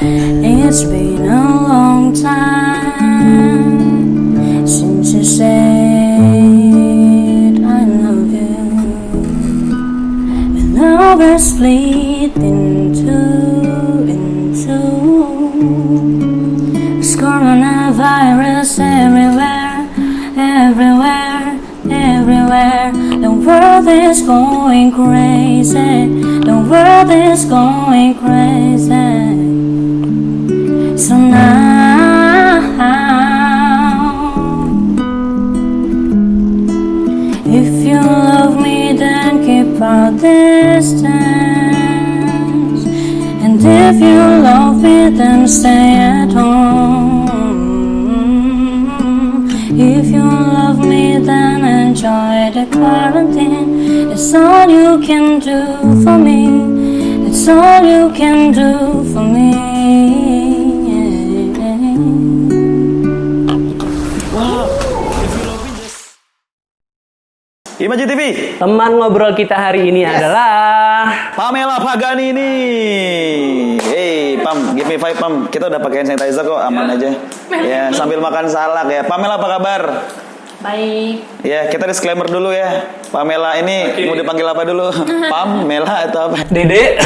It's been a long time since you said I love you, and now we're split into There's coronavirus everywhere. The world is going crazy. The world is going crazy. So now, if you love me, then keep our distance. And if you love me, then stay at home. If you love me, then enjoy the quarantine. It's all you can do for me. It's all you can do for me. Imaji TV. Teman ngobrol kita hari ini adalah Pamela Paganini. Hey, Pam, give me 5, Pam. Kita udah pakai hand sanitizer kok, aman aja. Ya, sambil makan salak ya. Pamela, apa kabar? Baik. Ya, kita disclaimer dulu ya. Pamela ini mau dipanggil apa dulu? Pamela atau apa? Dede.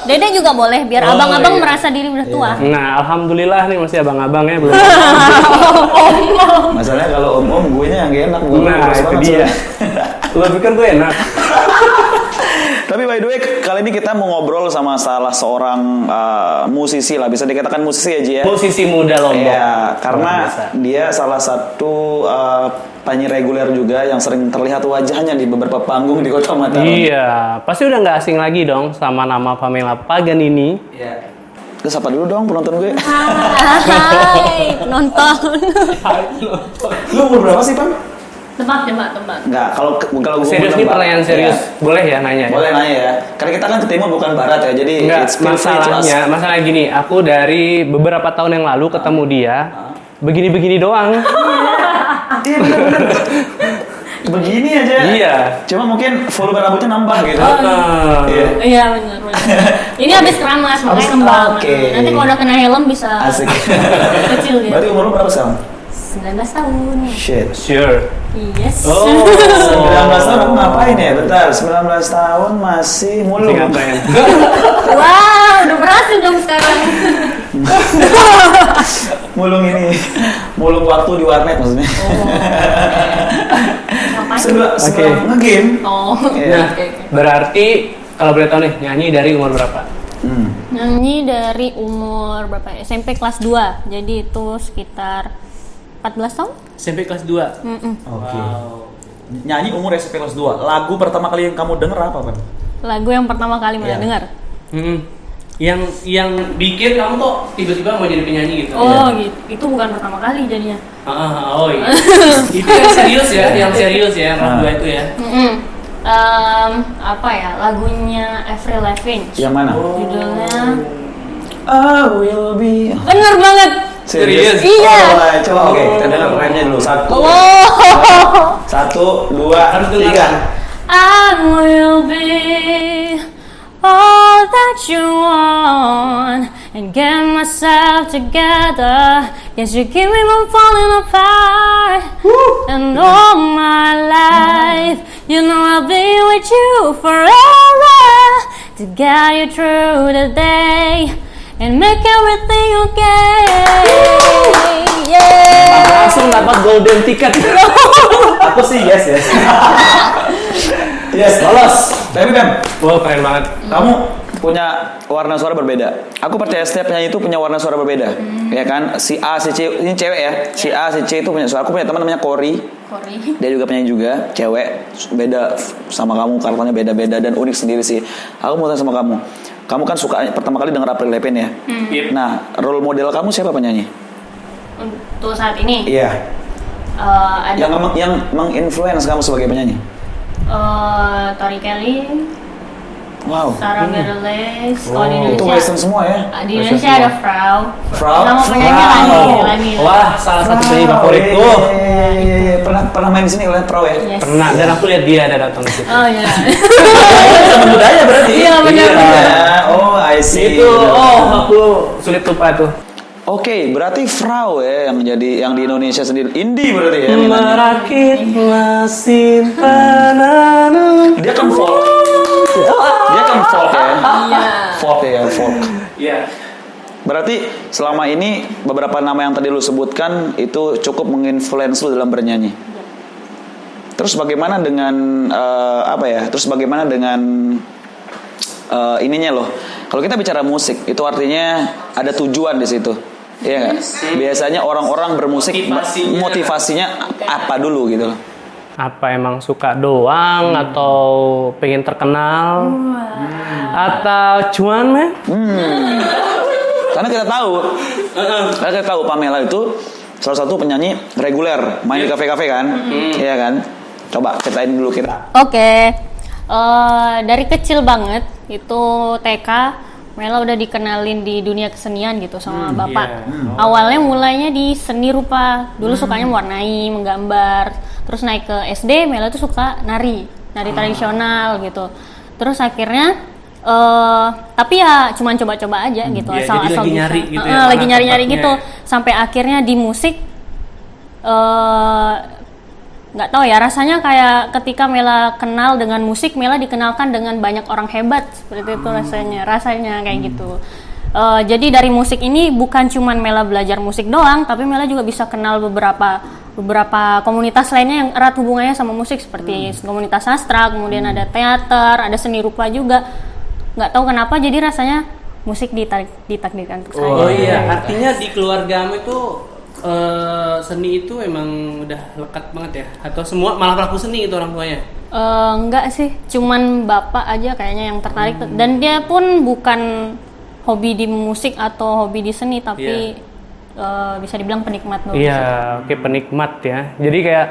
Dede juga boleh, biar abang-abang merasa diri udah tua. Nah, alhamdulillah nih masih abang-abangnya belum. Masalahnya kalau om-om gue nya yang gak enak. Nah, itu dia. Lo pikir gue enak? Tapi by the way, kali ini kita mau ngobrol sama salah seorang musisi lah, bisa dikatakan musisi ya Ji ya? Musisi muda Lombok. Iya, karena dia salah satu penyanyi reguler juga yang sering terlihat wajahnya di beberapa panggung di Kota Mataram. Iya, pasti udah nggak asing lagi dong sama nama Pamela Paganini. Iya. Terus apa dulu dong penonton gue? Hai, penonton. Lu umur berapa sih, Pam? Tebak. Enggak, kalau gue serius nih pertanyaan serius. Ya. Boleh ya nanya? Boleh nanya ya. Karena kita kan ke timur bukan barat ya. Jadi enggak, masalah gini, aku dari beberapa tahun yang lalu ketemu dia begini-begini doang. Iya benar. Begini aja. Iya. Cuma mungkin volume rambutnya nambah gitu. Iya benar. Ini habis keramas makanya kembang. Oke. Nanti kalau udah kena helm bisa Asik. kecil gitu. Berarti umur lu berapa sekarang? 19 tahun. Shit. Sure. Yes. Oh. 19 tahun aku ngapain ya? Bentar, 19 tahun masih mulung. Ngapain? Wow, udah berhasil dong sekarang. Mulung ini. Mulung waktu di warnet maksudnya. Ngapain? Sebelum nge-game. Oh. Iya. Oke. Berarti kalau boleh tahu nih, nyanyi dari umur berapa? Nyanyi dari umur berapa ya? SMP kelas 2. Jadi itu sekitar 14 tahun? SMP kelas 2. Oke. Nyanyi umur SMP kelas 2. Lagu pertama kali yang kamu denger apa, Pan? Lagu yang pertama kali Iya. dengar. Yang bikin kamu kok tiba-tiba mau jadi penyanyi gitu? Oh gitu. Itu bukan pertama kali jadinya. Oh iya. Itu yang serius ya, lagu itu ya. Apa ya? Lagunya Avril Lavigne. Yang mana? Judulnya I will be. bener banget. Serius? Iya. Oh, coba oke, kita dengar refnya dulu. 1, 2, Harus dengar. 3. I will be all that you want and get myself together. Yes, you keep me from falling apart. And all my life, you know I'll be with you forever to get you through the day and make everything okay. Yeah. Langsung dapat golden ticket. Aku sih yes. Yes, lolos. Tapi Bam, Wow, keren banget. kamu punya warna suara berbeda. Aku percaya setiap penyanyi itu punya warna suara berbeda. Ya kan? Si A, si C, ini cewek ya. Si A, si C itu punya suara. Aku punya teman namanya Cory. Dia juga penyanyi juga, cewek. Beda sama kamu, karakternya beda-beda dan unik sendiri sih. Aku mau tanya sama kamu. Kamu kan suka pertama kali denger Avril Lavigne ya. Nah, role model kamu siapa penyanyi? Untuk saat ini Iya. ada Yang menginfluence kamu sebagai penyanyi? Tori Kelly, Wow. Sarah Bareilles. Kalau di Itu Indonesia western semua ya? Di Indonesia ada Frau. Frau? Nama penyanyi Lani. Wah, salah satu penyanyi favoritku. Iya. Pernah main di sini kalian pro ya? Yes. Pernah, dan aku lihat dia ada datang ke situ. Oh iya. Sama budaya berarti. Iya benar. Iya. Oh, I I see. Itu, aku sulit lupa tuh. Oke, berarti Frau ya yang di Indonesia sendiri. Indie berarti ya. Merakitlah simpanan. Dia kan folk. Dia kan folk ya. Iya. Folk ya, folk. Iya. Berarti selama ini beberapa nama yang tadi lu sebutkan itu cukup menginfluence lu dalam bernyanyi. Terus bagaimana dengan Terus bagaimana dengan ininya loh. Kalau kita bicara musik, itu artinya ada tujuan di situ. Iya nggak? Biasanya orang-orang bermusik motivasinya apa dulu gitu loh. Apa emang suka doang atau pengen terkenal? Atau cuan, men? Karena kita tahu Pamela itu salah satu penyanyi reguler, main di kafe-kafe kan, iya kan? Coba ceritain dulu kita. Oke. Dari kecil banget itu TK, Mela udah dikenalin di dunia kesenian gitu sama bapak. Awalnya mulainya di seni rupa. Dulu sukanya mewarnai, menggambar. Terus naik ke SD, Mela tuh suka nari tradisional gitu. Terus akhirnya tapi ya cuman coba-coba aja gitu, asal-asal lagi bisa. nyari gitu Lagi nyari-nyari gitu. Sampai akhirnya di musik nggak tahu ya, rasanya kayak ketika Mela kenal dengan musik, Mela dikenalkan dengan banyak orang hebat seperti itu rasanya kayak gitu. Jadi dari musik ini bukan cuman Mela belajar musik doang, tapi Mela juga bisa kenal beberapa komunitas lainnya yang erat hubungannya sama musik, seperti komunitas sastra, kemudian ada teater, ada seni rupa juga. Nggak tahu kenapa jadi rasanya musik ditakdirkan untuk saya. Oh iya, artinya di keluarga kamu itu seni itu emang udah lekat banget ya? Atau semua malah pelaku seni itu orang tuanya? Enggak sih, cuman bapak aja kayaknya yang tertarik. Dan dia pun bukan hobi di musik atau hobi di seni, tapi bisa dibilang penikmat musik. Iya, oke, penikmat ya. Jadi kayak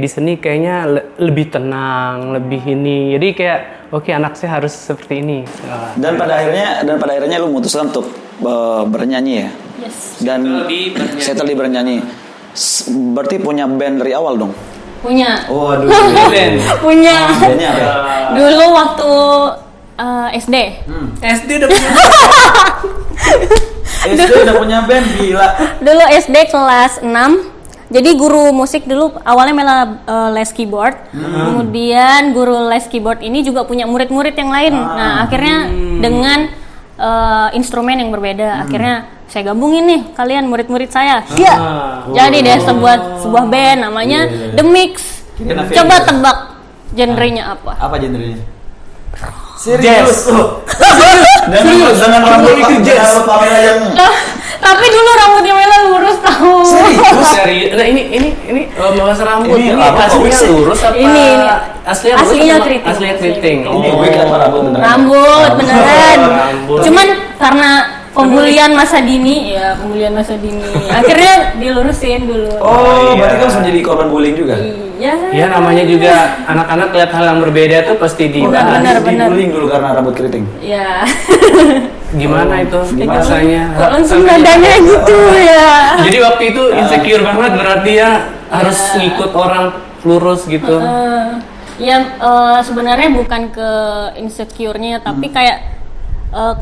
di seni kayaknya lebih tenang, lebih ini. Jadi kayak anak saya harus seperti ini. Dan pada akhirnya lu memutuskan untuk bernyanyi ya. Yes. Dan settle di bernyanyi. Berarti punya band dari awal dong. Punya. Waduh. Band. Punya. Bandnya apa? Dulu waktu SD. SD udah punya. SD udah punya band, gila. Dulu SD kelas 6. Jadi guru musik dulu awalnya Mela les keyboard. Kemudian guru les keyboard ini juga punya murid-murid yang lain. Nah, akhirnya dengan instrumen yang berbeda, akhirnya saya gabungin nih kalian murid-murid saya. Jadi deh sebuah band namanya The Mix. Coba tebak genrenya apa? Apa genrenya? Jazz. Dengan rambut Pamela yang Tapi dulu rambutnya Mela lurus tahu. Serius? Nah, ini bahas rambut. Ini Ini apa? aslinya lurus apa? Ini. Aslinya keriting. Aslinya keriting. ini wig apa rambut beneran? Rambut beneran. Rambut. Cuman karena pembulian masa dini, akhirnya dilurusin dulu. Oh, berarti kamu menjadi korban bullying juga? Iya. Ya namanya juga anak-anak lihat hal yang berbeda tuh pasti dibahas. Benar. Bullying dulu karena rambut keriting. Iya. Gimana itu rasanya? Kok langsung nadanya gitu ya. Jadi waktu itu insecure banget berarti ya, harus ngikut orang lurus gitu. Sebenarnya bukan ke insecure-nya, tapi kayak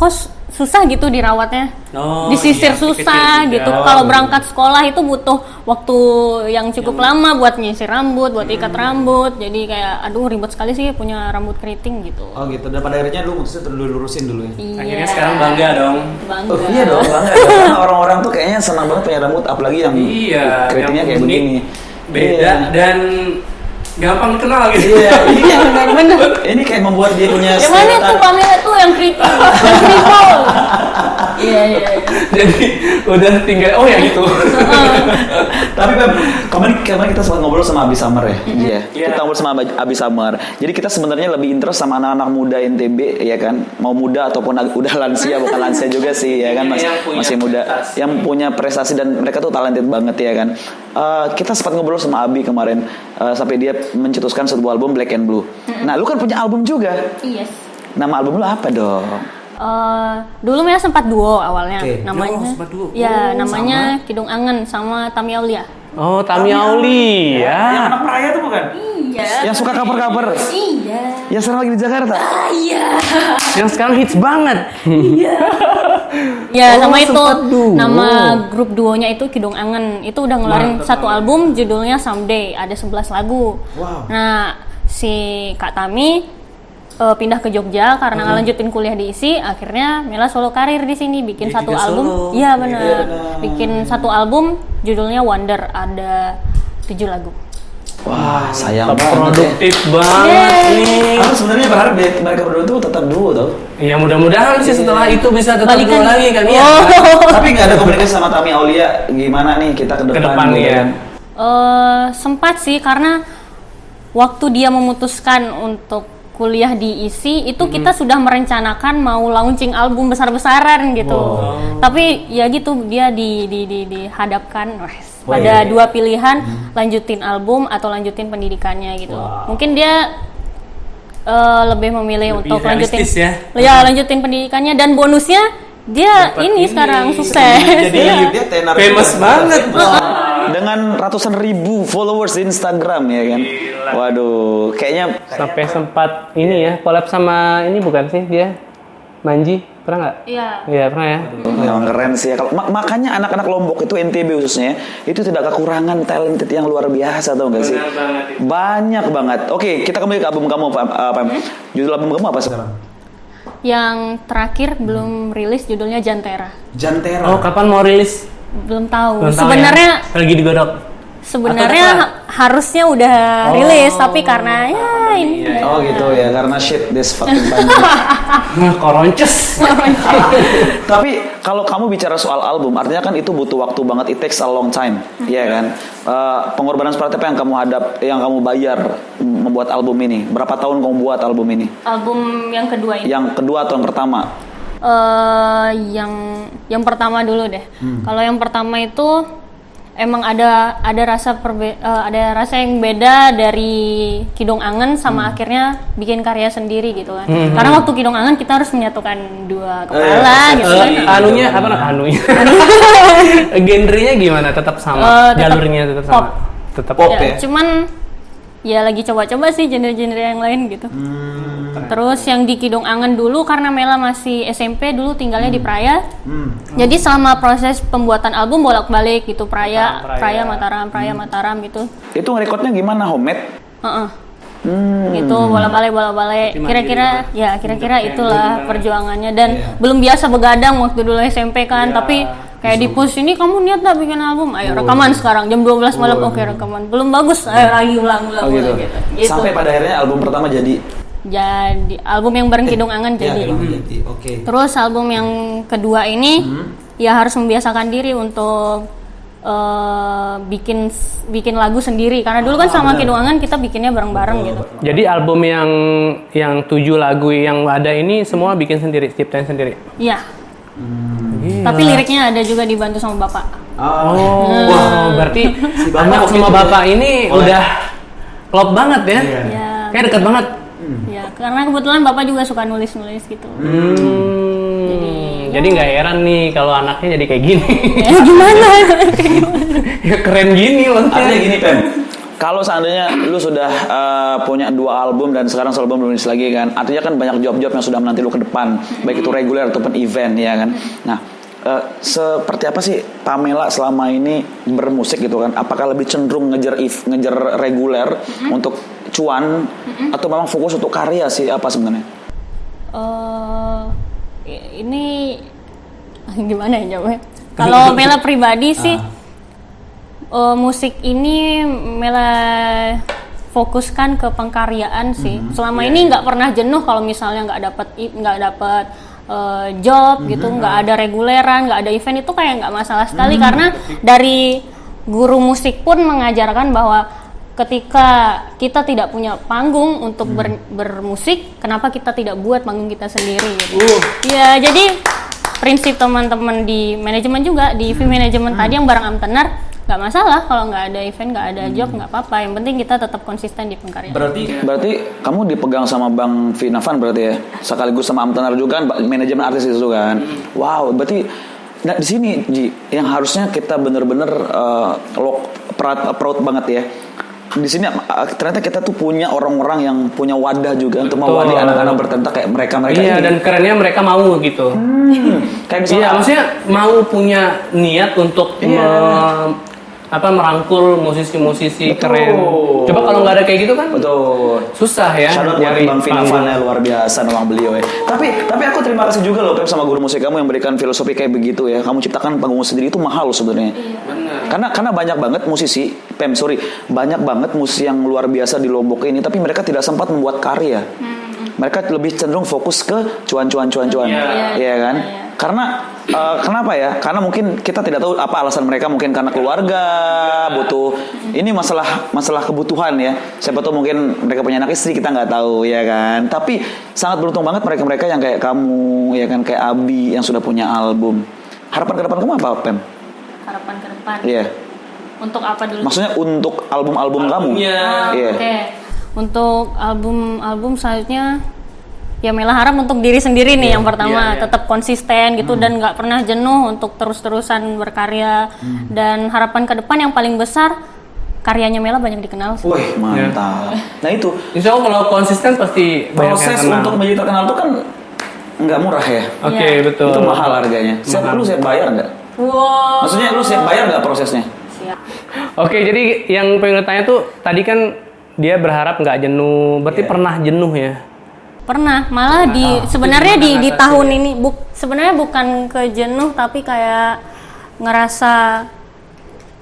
kok susah gitu dirawatnya, disisir susah gitu. Kalau berangkat sekolah itu butuh waktu yang cukup lama buat nyisir rambut, buat ikat rambut. Jadi kayak aduh ribet sekali sih punya rambut keriting gitu. Oh gitu. Dan pada akhirnya lu mutusin lurusin dulu ya? Iya. Akhirnya sekarang bangga dong. Bangga. Iya dong, bangga. Karena orang-orang tuh kayaknya senang banget punya rambut, apalagi yang keritingnya kayak unik, begini. Beda dan gampang dikenal gitu. Iya, Bener. ini kayak membuat dia punya Yang mana tuh Pamela tuh yang keriting, yang kripol. Iya. Jadi Udah tinggal yang itu. tapi kemarin kita sempat ngobrol sama Abi Summer ya. Iya. Kita ngobrol sama Abi Summer. Jadi kita sebenarnya lebih interest sama anak-anak muda NTB ya kan. Mau muda ataupun udah lansia, bukan lansia juga sih ya kan, masih muda yang punya prestasi dan mereka tuh talented banget ya kan. Kita sempat ngobrol sama Abi kemarin sampai dia mencetuskan sebuah album Black and Blue. Nah, lu kan punya album juga. Yes. Nama album lu apa dong? Dulu Mela sempat duo awalnya, namanya. sempat duo. Ya, namanya Kidung Angen sama Tami Aulia. Oh, Tami Auli ya. Yang anak peraya tuh bukan? Iya. Yang suka cover-cover. Iya. Yang sekarang lagi di Jakarta. Iya. yang sekarang hits banget. Ya, Oh, sama itu sempat duo. nama grup duonya itu Kidung Angen. Itu udah ngeluarin satu album judulnya Someday, ada 11 lagu. Nah, si Kak Tami pindah ke Jogja karena ngelanjutin kuliah di ISI, akhirnya Mela solo karir di sini bikin Dia satu juga album. solo. Iya benar. Iya, benar. Bikin satu album judulnya Wonder, ada 7 lagu. Wah, sayang Tetap banget. produktif banget nih. Aku sebenarnya berharap mereka berdua tuh tetap duo tau. Ya mudah-mudahan sih setelah itu bisa tetap Balikan. duo lagi kan ya. Tapi nggak ada komunikasi sama Tami Aulia gimana nih kita ke depan, depan, gitu ya. kan. Sempat sih karena waktu dia memutuskan untuk kuliah di ISI itu kita sudah merencanakan mau launching album besar-besaran gitu. Tapi ya gitu dia dihadapkan pada dua pilihan, lanjutin album atau lanjutin pendidikannya gitu. Mungkin dia lebih memilih untuk lanjutin realistis ya. lanjutin pendidikannya, dan bonusnya dia ini sekarang sukses. Jadi Dia tenar famous juga. banget. Dengan ratusan ribu followers di Instagram ya kan. Waduh, kayaknya Sampai sempat ini ya collab sama ini bukan sih dia? Manji, pernah nggak? Iya. Iya pernah ya. memang keren sih ya. Kalau makanya anak-anak Lombok itu NTB khususnya itu tidak kekurangan talented yang luar biasa tau gak sih? Benar banget itu. Banyak banget. Oke, kita kembali ke album kamu, Pam. Judul album kamu apa sekarang? Yang terakhir belum rilis judulnya Jantera. Jantera. Oh kapan mau rilis? Belum tahu. Belum tahu Sebenarnya ya? Lagi digodok. sebenarnya harusnya udah rilis, tapi karena ya ini Oh gitu ya, karena shit this fucking banyak. Koronces. Tapi kalau kamu bicara soal album, artinya kan itu butuh waktu banget, it takes a long time, ya kan? Pengorbanan seperti apa yang kamu yang kamu bayar membuat album ini? Berapa tahun kamu buat album ini? album yang kedua ini. Yang kedua atau yang pertama? Yang pertama dulu deh. Kalau yang pertama itu emang ada rasa yang beda dari Kidung Angen sama akhirnya bikin karya sendiri gitu kan. Karena waktu Kidung Angen kita harus menyatukan dua kepala gitu kan. Anunya apa namanya? Anunya. Genrenya gimana? Tetap sama. Jalurnya tetap sama. pop. Tetap Pop pop. ya? Cuman ya lagi coba-coba sih genre-genre yang lain gitu. Terus yang di Kidung Angen dulu karena Mela masih SMP dulu tinggalnya di Praia. Jadi selama proses pembuatan album bolak-balik gitu, Praia, Mataram gitu. Itu ngerekodnya gimana, homemade? Heeh. Gitu bolak-balik. Kira-kira itulah perjuangannya, dan belum biasa begadang waktu dulu SMP kan, tapi kayak di post ini kamu niat gak bikin album? Ayo rekaman sekarang jam 12 malam. Oke, rekaman. Belum bagus. Ayo lagi ulang. Gitu. Gitu. Sampai pada akhirnya album pertama jadi. Jadi album yang bareng Kidung Angen jadi. Oke. Terus album yang kedua ini ya harus membiasakan diri untuk bikin lagu sendiri, karena dulu kan sama Kidung Angen kita bikinnya bareng-bareng gitu. Jadi album yang 7 lagu yang ada ini semua bikin sendiri, ciptain sendiri. Iya. Gila. Tapi liriknya ada juga dibantu sama bapak. Oh, berarti bapak anak waktu sama itu bapak ini udah klop banget ya? Ya. Kayak dekat banget. Ya, karena kebetulan bapak juga suka nulis-nulis gitu. Jadi nggak heran nih kalau anaknya jadi kayak gini. Ya gimana? Ya keren gini loh. Artinya gini, Pem. Kalau seandainya lu sudah punya 2 album dan sekarang album belum rilis lagi kan, artinya kan banyak job-job yang sudah menanti lu ke depan, baik itu reguler ataupun event ya kan. Nah, seperti apa sih Pamela selama ini bermusik gitu kan? Apakah lebih cenderung ngejar reguler untuk cuan atau memang fokus untuk karya sih, apa sebenarnya? Ini gimana ya jawabnya? Kalau Mela pribadi sih musik ini Mela fokuskan ke pengkaryaan sih. Selama ini nggak pernah jenuh kalau misalnya nggak dapat job gitu, nggak ada reguleran, nggak ada event, itu kayak nggak masalah sekali, karena dari guru musik pun mengajarkan bahwa ketika kita tidak punya panggung untuk bermusik, kenapa kita tidak buat panggung kita sendiri gitu. Ya, jadi prinsip teman-teman di manajemen juga, di event manajemen tadi yang bareng Amtenar, nggak masalah kalau nggak ada event, nggak ada job, nggak apa-apa. Yang penting kita tetap konsisten di pengkaryaan. Berarti kamu dipegang sama Bang Vinavan berarti ya, sekaligus sama Amtenar juga kan, manajemen artis itu kan. Wow, berarti nah di sini Ji, yang harusnya kita bener-bener proud banget ya. di sini ternyata kita tuh punya orang-orang yang punya wadah juga untuk mewadahi anak-anak bertalenta kayak mereka Iya, ini. dan kerennya mereka mau gitu. Kayak misalnya Iya, maksudnya mau punya niat untuk merangkul musisi-musisi Betul. keren. Coba kalau nggak ada kayak gitu kan betul. susah ya Shout out buat nyari Bang Vina panggung. Vana, luar biasa nama beliau ya. Tapi aku terima kasih juga loh Pep sama guru musik kamu yang berikan filosofi kayak begitu ya. Kamu ciptakan panggung sendiri itu mahal loh sebenarnya. Karena banyak banget musisi, banyak banget musisi yang luar biasa di Lombok ini, tapi mereka tidak sempat membuat karya. Mereka lebih cenderung fokus ke cuan. Iya kan? Karena kenapa ya? Karena mungkin kita tidak tahu apa alasan mereka, mungkin karena keluarga butuh. Ini masalah kebutuhan ya. Siapa tahu mungkin mereka punya anak istri, kita nggak tahu ya kan. Tapi sangat beruntung banget mereka yang kayak kamu ya kan, kayak Abi yang sudah punya album. Harapan ke depan kamu apa, Pem? Harapan ke depan. Iya. Untuk apa dulu? Maksudnya untuk album-album kamu. Iya. Oke. Untuk album selanjutnya ya Mela harap untuk diri sendiri nih yang pertama tetap konsisten gitu dan nggak pernah jenuh untuk terus-terusan berkarya dan harapan ke depan yang paling besar karyanya Mela banyak dikenal sih. Wih, mantap. Nah itu Insya Allah kalau konsisten pasti banyak proses yang kenal. untuk menjadi terkenal itu kan nggak murah ya. Oke, Iya. betul. Itu mahal harganya. Lu siap bayar nggak? Wow. Maksudnya lu siap bayar nggak prosesnya? Siap. Oke, jadi yang pengen tanya tuh tadi kan dia berharap nggak jenuh. Berarti pernah jenuh ya? Pernah, malah sebenarnya di tahun ini sebenarnya bukan kejenuh tapi kayak ngerasa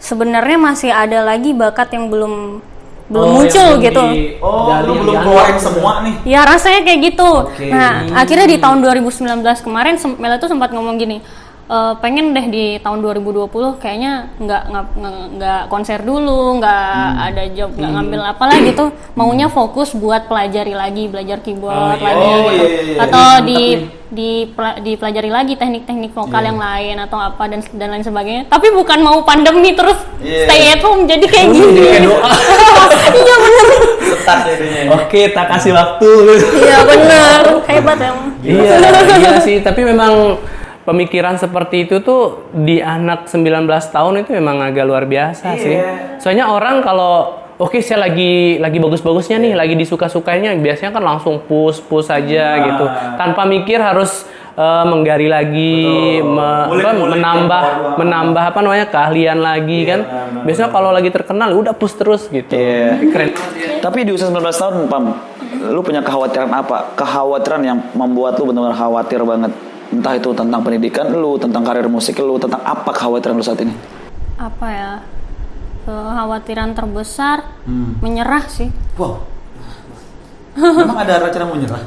sebenarnya masih ada lagi bakat yang belum muncul gitu. Lu belum keluarin semua nih. Ya rasanya kayak gitu. Nah, akhirnya di tahun 2019 kemarin Mela tuh sempat ngomong gini, pengen deh di tahun 2020 kayaknya nggak konser dulu, nggak ada job, nggak ngambil apalah gitu. Maunya fokus buat pelajari lagi, belajar keyboard lagi gitu. Atau dipelajari lagi teknik-teknik vokal yang lain atau apa dan lain sebagainya. Tapi bukan mau pandemi terus stay at home jadi kayak gini. Iya bener. Oke, tak kasih waktu. Iya bener. Hebat emang. Iya sih, tapi memang pemikiran seperti itu tuh di anak 19 tahun itu memang agak luar biasa sih. Soalnya orang kalau saya lagi bagus-bagusnya nih, lagi disuka-sukainya, biasanya kan langsung push aja gitu. Tanpa mikir harus menggali lagi, menambah keahlian lagi kan. Biasanya kalau lagi terkenal udah push terus gitu. Keren. Tapi di usia 19 tahun, Pam, lu punya kekhawatiran apa? Kekhawatiran yang membuat lu benar-benar khawatir banget. Entah itu tentang pendidikan lu, tentang karir musik lu, tentang apa kekhawatiran lu saat ini? Apa ya? Kekhawatiran terbesar menyerah sih. Wow. Memang ada rencana mau nyerah?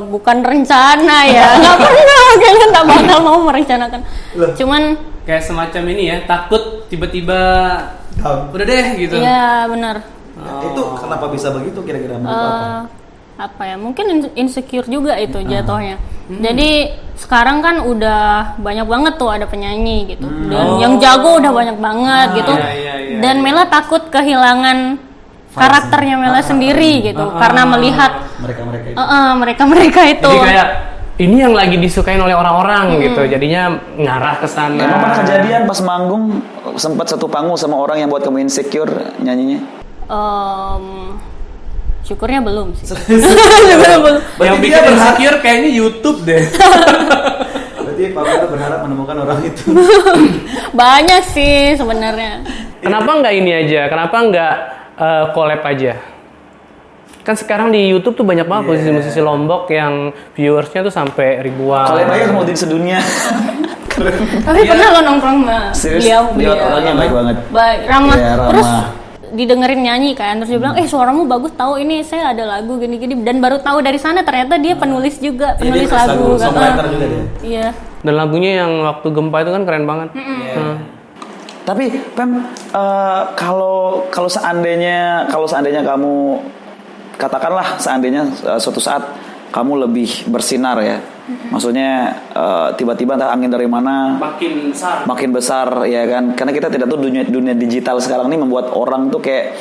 Bukan rencana ya, nggak pernah, kalian tak bakal mau merencanakan. Cuman Kayak semacam ini ya, takut tiba-tiba udah deh gitu. iya benar. Itu kenapa bisa begitu kira-kira menurut apa? Apa ya? Mungkin insecure juga itu jatuhnya. Jadi sekarang kan udah banyak banget tuh ada penyanyi gitu, dan yang jago udah banyak banget gitu. Dan Mela takut kehilangan karakternya Mela sendiri gitu, karena melihat mereka itu. Jadi kayak ini yang lagi disukain oleh orang-orang gitu, jadinya ngarah ke sana. Emang pernah kejadian pas manggung sempat satu panggung sama orang yang buat kamu insecure nyanyinya? Syukurnya belum sih. Belum. Yang bikin insecure kayaknya YouTube deh. Berarti Pak Mela berharap menemukan orang itu. Banyak sih sebenarnya. Kenapa nggak ini aja? Kenapa nggak collab aja? Kan sekarang di YouTube tuh banyak banget musisi-musisi Lombok yang viewersnya tuh sampai ribuan. Kalau bayar mau di sedunia. Tapi pernah lo nongkrong sama beliau. Orangnya baik banget. Baik, ramah. Iya, ramah. Terus didengerin nyanyi kan, terus dia bilang, suaramu bagus, tahu ini saya ada lagu gini-gini, dan baru tahu dari sana ternyata dia penulis juga, penulis lagu. Songwriter juga dia. Iya. Dan lagunya yang waktu gempa itu kan keren banget. Tapi Pem, kalau seandainya kamu katakanlah seandainya suatu saat kamu lebih bersinar ya, maksudnya tiba-tiba entah angin dari mana makin besar ya kan, karena kita tidak tahu dunia digital sekarang ini membuat orang tuh kayak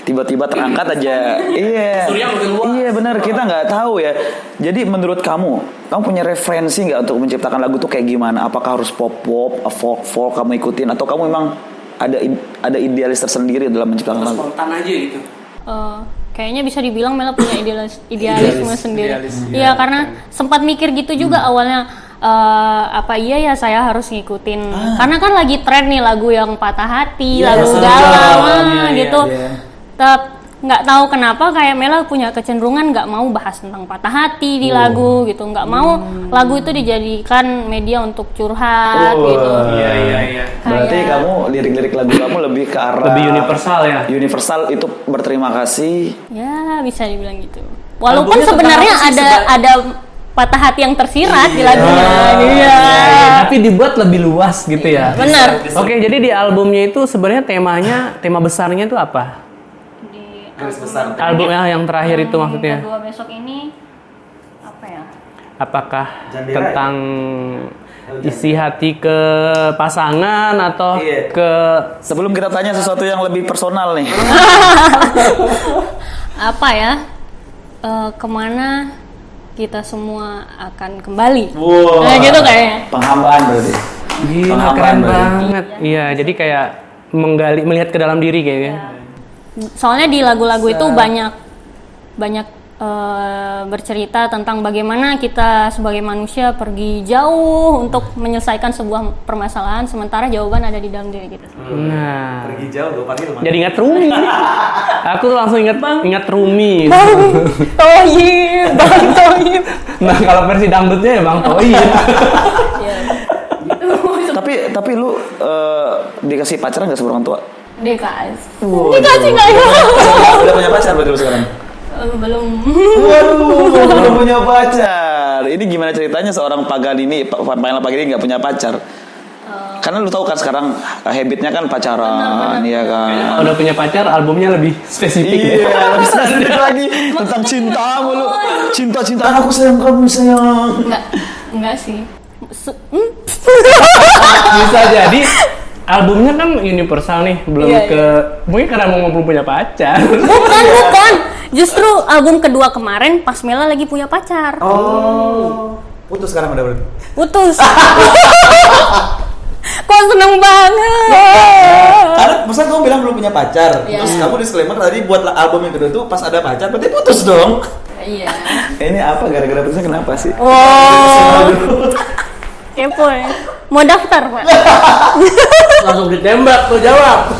tiba-tiba terangkat aja. Iya benar, kita nggak tahu ya. Jadi menurut kamu punya referensi nggak untuk menciptakan lagu tuh kayak gimana? Apakah harus pop folk kamu ikutin, atau kamu memang ada idealis tersendiri dalam menciptakan lagu? Spontan aja gitu. Kayaknya bisa dibilang Mela punya idealisme sendiri. idealisme. Iya, karena sempat mikir gitu juga awalnya. Apa iya ya saya harus ngikutin karena kan lagi tren nih lagu yang patah hati, lagu galau gitu. Nggak tahu kenapa kayak Mela punya kecenderungan nggak mau bahas tentang patah hati di lagu gitu, nggak mau lagu itu dijadikan media untuk curhat gitu. Iya. Berarti kamu lirik-lirik lagu kamu lebih ke arah Lebih universal ya. Universal itu berterima kasih. Ya bisa dibilang gitu. Walaupun Albumnya sebenarnya tentang apa sih, ada patah hati yang tersirat di lagunya. Iya. Tapi dibuat lebih luas gitu ya. Benar. Oke, jadi di albumnya itu sebenarnya tema besarnya itu apa? Di Garis besar. Albumnya yang terakhir itu maksudnya. kedua besok ini apa ya? Apakah Jandira tentang isi hati ke pasangan atau Iya. ke Sebelum kita tanya sesuatu yang lebih personal nih. Apa ya? Kemana kita semua akan kembali? Wow. Nah, gitu kayaknya. Penghambaan berarti. Gila, Penghambaan keren berarti. banget. Iya, jadi kayak melihat ke dalam diri kayaknya. Soalnya di lagu-lagu itu banyak bercerita tentang bagaimana kita sebagai manusia pergi jauh untuk menyelesaikan sebuah permasalahan, sementara jawaban ada di dalam diri kita. Nah, Pergi jauh gue panggil jadi ingat Rumi. Aku tuh langsung ingat Rumi. Toyib, Bang Toyib. Nah, kalau versi dangdutnya ya Bang Toyib. Ya, Tapi lu dikasih pacaran nggak sama orang tua? dikasih nggak ya? Udah punya pacar berarti lu sekarang? Belum. Waduh, belum punya pacar. Ini gimana ceritanya seorang Paganini nggak punya pacar? Karena lu tahu kan sekarang habitnya kan pacaran, iya kan? Kalau udah punya pacar, albumnya lebih spesifik. Iya, lebih spesifik lagi tentang cinta mulu. Cinta aku sayang kamu sayang. Enggak sih. Bisa jadi albumnya kan universal nih, belum Iya, ke mungkin karena mau belum punya pacar. Bukan. Justru album kedua kemarin pas Mela lagi punya pacar. Oh. Putus sekarang udah berarti. Putus. Kok seneng banget. Karena masa kamu bilang belum punya pacar, Iya. terus kamu disclaimer tadi buat album yang kedua tuh pas ada pacar, berarti putus dong. Iya. Ini apa gara-gara putusnya kenapa sih? Oh. Kepo ya. Mau daftar, Pak? Langsung ditembak tuh jawab.